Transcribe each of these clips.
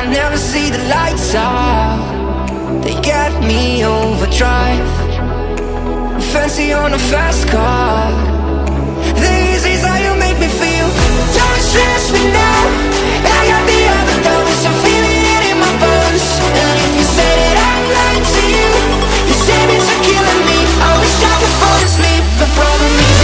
I never see the lights out, they get me overdrive. Fancy on a fast car, this is how you make me feel. Don't stress me now, I got the other dose, I'm feeling it in my bones. And if you say that I'm lying to you, you say it's a killing me. I wish I could fall asleep, the problem is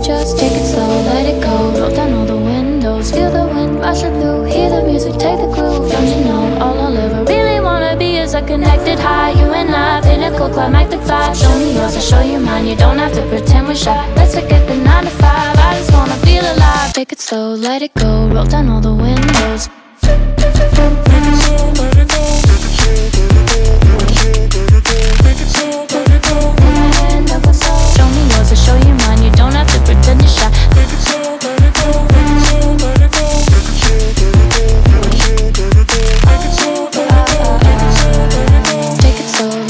just take it slow, let it go. Roll down all the windows, feel the wind rushing through. Hear the music, take the groove. Don't you know, all I'll ever really wanna be is a connected high. You and I, pinnacle, climactic vibe. Show me yours, I'll show you mine. You don't have to pretend we're shy. Let's forget the 9 to 5, I just wanna feel alive. Take it slow, let it go. Roll down all the windows. Show me yours, I'll show you mine. You don't have to pretend you're shy. Take it slow,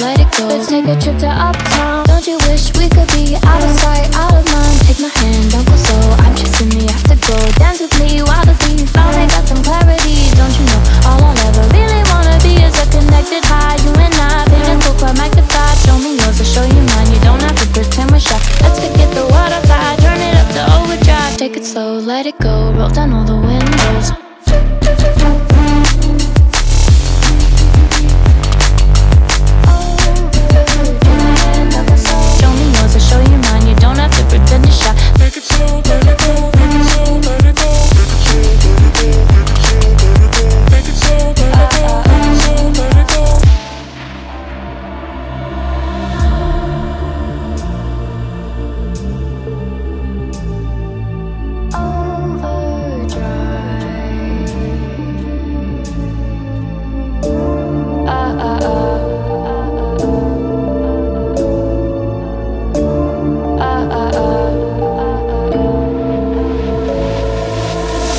let it go. Let's take a trip to uptown. Don't you wish we could be out of sight, out of mind? Take my hand, don't go slow. I'm chasing me after go. Dance with me while the beat finally got some clarity. Don't you know, all I'll ever really wanna be is a connected high. You and I, pinnacle, climactic vibe. Show me yours, I'll show you mine. You don't have to pretend we're shy. Let's forget the world outside, turn it up to overdrive. Take it slow, let it go. Roll down all the windows. Show you mine, you don't have to pretend you're shy. Take it slow, let it go. Take it slow, let it go. Take it slow, let it go. Take it slow, let it go.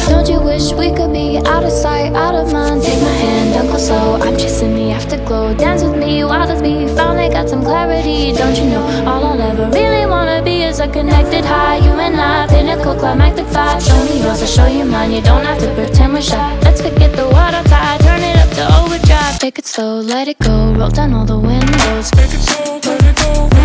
Don't you wish we could be out of sight, out of mind? Take my hand, don't go slow. I'm chasing the afterglow. Dance with me while the beat finally got some clarity. Don't you know, all I'll ever really wanna be is a connected high. You and I, pinnacle, climactic vibe. Show me yours, I'll show you mine. You don't have to pretend we're shy. Let's forget the world outside, turn it up to overdrive. Take it slow, let it go. Roll down all the windows. Take it slow, let it go.